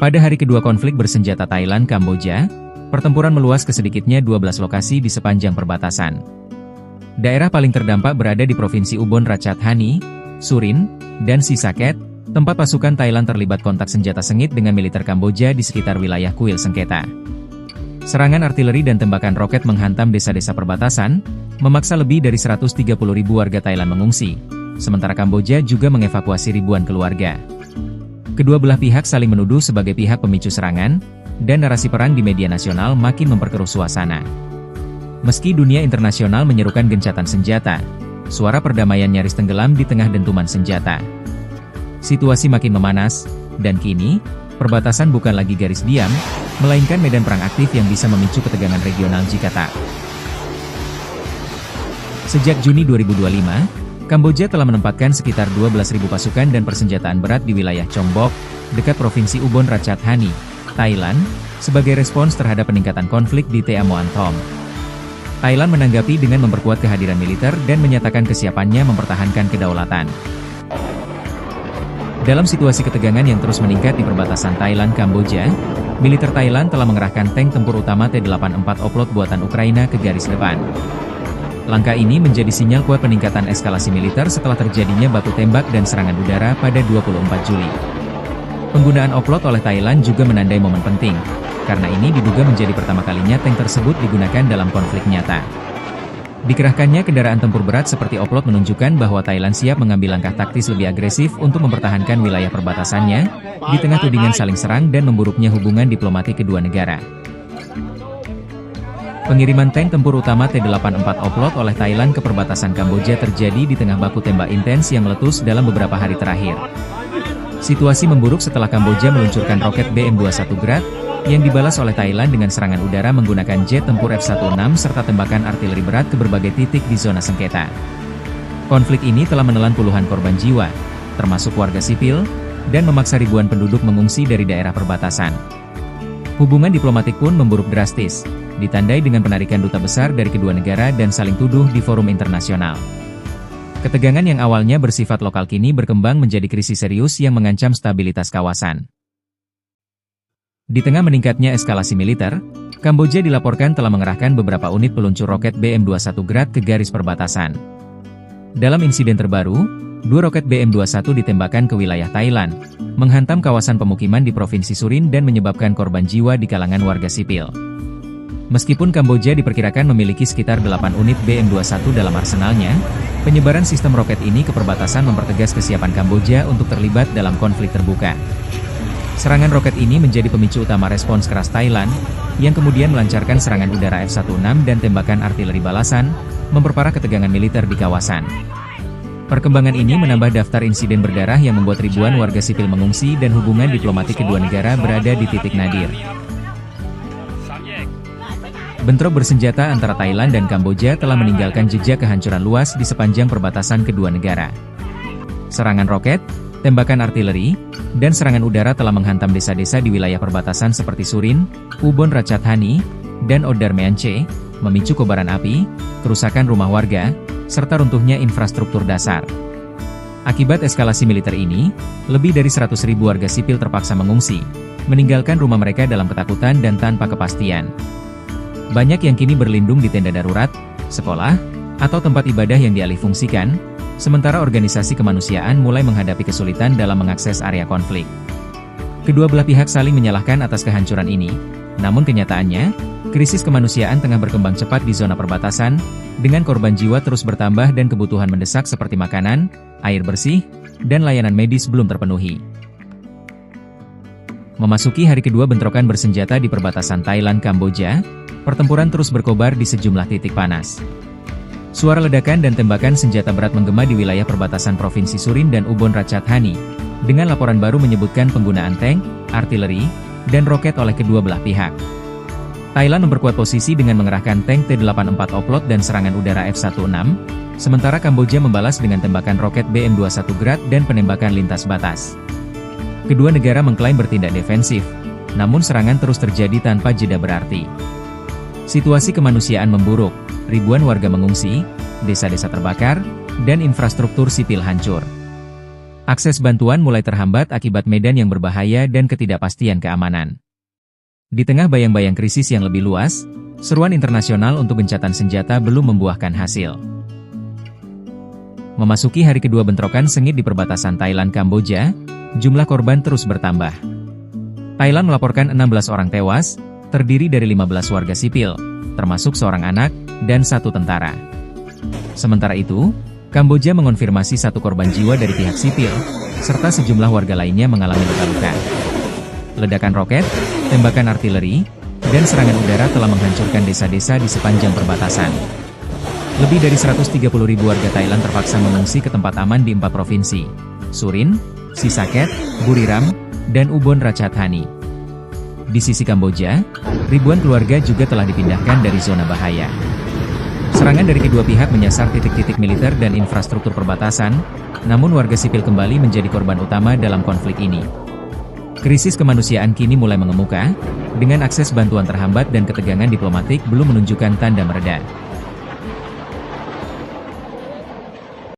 Pada hari kedua konflik bersenjata Thailand-Kamboja, pertempuran meluas ke sedikitnya 12 lokasi di sepanjang perbatasan. Daerah paling terdampak berada di Provinsi Ubon Ratchathani, Surin, dan Sisaket, tempat pasukan Thailand terlibat kontak senjata sengit dengan militer Kamboja di sekitar wilayah kuil sengketa. Serangan artileri dan tembakan roket menghantam desa-desa perbatasan, memaksa lebih dari 130.000 warga Thailand mengungsi, sementara Kamboja juga mengevakuasi ribuan keluarga. Kedua belah pihak saling menuduh sebagai pihak pemicu serangan, dan narasi perang di media nasional makin memperkeruh suasana. Meski dunia internasional menyerukan gencatan senjata, suara perdamaian nyaris tenggelam di tengah dentuman senjata. Situasi makin memanas, dan kini, perbatasan bukan lagi garis diam, melainkan medan perang aktif yang bisa memicu ketegangan regional jika tak. Sejak Juni 2025, Kamboja telah menempatkan sekitar 12.000 pasukan dan persenjataan berat di wilayah Chong Bok, dekat Provinsi Ubon Ratchathani, Thailand, sebagai respons terhadap peningkatan konflik di Tea Muan Thom. Thailand menanggapi dengan memperkuat kehadiran militer dan menyatakan kesiapannya mempertahankan kedaulatan. Dalam situasi ketegangan yang terus meningkat di perbatasan Thailand-Kamboja, militer Thailand telah mengerahkan tank tempur utama T-84 Oplot buatan Ukraina ke garis depan. Langkah ini menjadi sinyal kuat peningkatan eskalasi militer setelah terjadinya baku tembak dan serangan udara pada 24 Juli. Penggunaan Oplot oleh Thailand juga menandai momen penting, karena ini diduga menjadi pertama kalinya tank tersebut digunakan dalam konflik nyata. Dikerahkannya kendaraan tempur berat seperti Oplot menunjukkan bahwa Thailand siap mengambil langkah taktis lebih agresif untuk mempertahankan wilayah perbatasannya, di tengah tudingan saling serang dan memburuknya hubungan diplomatik kedua negara. Pengiriman tank tempur utama T-84 Oplot oleh Thailand ke perbatasan Kamboja terjadi di tengah baku tembak intens yang meletus dalam beberapa hari terakhir. Situasi memburuk setelah Kamboja meluncurkan roket BM-21 Grad, yang dibalas oleh Thailand dengan serangan udara menggunakan jet tempur F-16 serta tembakan artileri berat ke berbagai titik di zona sengketa. Konflik ini telah menelan puluhan korban jiwa, termasuk warga sipil, dan memaksa ribuan penduduk mengungsi dari daerah perbatasan. Hubungan diplomatik pun memburuk drastis, ditandai dengan penarikan duta besar dari kedua negara dan saling tuduh di forum internasional. Ketegangan yang awalnya bersifat lokal kini berkembang menjadi krisis serius yang mengancam stabilitas kawasan. Di tengah meningkatnya eskalasi militer, Kamboja dilaporkan telah mengerahkan beberapa unit peluncur roket BM-21 Grad ke garis perbatasan. Dalam insiden terbaru, 2 roket BM-21 ditembakkan ke wilayah Thailand, menghantam kawasan pemukiman di Provinsi Surin dan menyebabkan korban jiwa di kalangan warga sipil. Meskipun Kamboja diperkirakan memiliki sekitar 8 unit BM-21 dalam arsenalnya, penyebaran sistem roket ini ke perbatasan mempertegas kesiapan Kamboja untuk terlibat dalam konflik terbuka. Serangan roket ini menjadi pemicu utama respons keras Thailand, yang kemudian melancarkan serangan udara F-16 dan tembakan artileri balasan, memperparah ketegangan militer di kawasan. Perkembangan ini menambah daftar insiden berdarah yang membuat ribuan warga sipil mengungsi dan hubungan diplomatik kedua negara berada di titik nadir. Bentrok bersenjata antara Thailand dan Kamboja telah meninggalkan jejak kehancuran luas di sepanjang perbatasan kedua negara. Serangan roket, tembakan artileri, dan serangan udara telah menghantam desa-desa di wilayah perbatasan seperti Surin, Ubon Ratchathani, dan Odar Meanchey, memicu kobaran api, kerusakan rumah warga, serta runtuhnya infrastruktur dasar. Akibat eskalasi militer ini, lebih dari 100.000 warga sipil terpaksa mengungsi, meninggalkan rumah mereka dalam ketakutan dan tanpa kepastian. Banyak yang kini berlindung di tenda darurat, sekolah, atau tempat ibadah yang dialihfungsikan, sementara organisasi kemanusiaan mulai menghadapi kesulitan dalam mengakses area konflik. Kedua belah pihak saling menyalahkan atas kehancuran ini, namun kenyataannya, krisis kemanusiaan tengah berkembang cepat di zona perbatasan, dengan korban jiwa terus bertambah dan kebutuhan mendesak seperti makanan, air bersih, dan layanan medis belum terpenuhi. Memasuki hari kedua bentrokan bersenjata di perbatasan Thailand-Kamboja, pertempuran terus berkobar di sejumlah titik panas. Suara ledakan dan tembakan senjata berat menggema di wilayah perbatasan Provinsi Surin dan Ubon Ratchathani, dengan laporan baru menyebutkan penggunaan tank, artileri, dan roket oleh kedua belah pihak. Thailand memperkuat posisi dengan mengerahkan tank T-84 Oplot dan serangan udara F-16, sementara Kamboja membalas dengan tembakan roket BM-21 Grad dan penembakan lintas batas. Kedua negara mengklaim bertindak defensif, namun serangan terus terjadi tanpa jeda berarti. Situasi kemanusiaan memburuk, ribuan warga mengungsi, desa-desa terbakar, dan infrastruktur sipil hancur. Akses bantuan mulai terhambat akibat medan yang berbahaya dan ketidakpastian keamanan. Di tengah bayang-bayang krisis yang lebih luas, seruan internasional untuk gencatan senjata belum membuahkan hasil. Memasuki hari kedua bentrokan sengit di perbatasan Thailand-Kamboja, jumlah korban terus bertambah. Thailand melaporkan 16 orang tewas, terdiri dari 15 warga sipil, termasuk seorang anak, dan 1 tentara. Sementara itu, Kamboja mengonfirmasi 1 korban jiwa dari pihak sipil, serta sejumlah warga lainnya mengalami luka-luka. Ledakan roket, tembakan artileri, dan serangan udara telah menghancurkan desa-desa di sepanjang perbatasan. Lebih dari 130.000 warga Thailand terpaksa mengungsi ke tempat aman di 4 provinsi, Surin, Sisaket, Buriram, dan Ubon Ratchathani. Di sisi Kamboja, ribuan keluarga juga telah dipindahkan dari zona bahaya. Serangan dari kedua pihak menyasar titik-titik militer dan infrastruktur perbatasan, namun warga sipil kembali menjadi korban utama dalam konflik ini. Krisis kemanusiaan kini mulai mengemuka, dengan akses bantuan terhambat dan ketegangan diplomatik belum menunjukkan tanda mereda.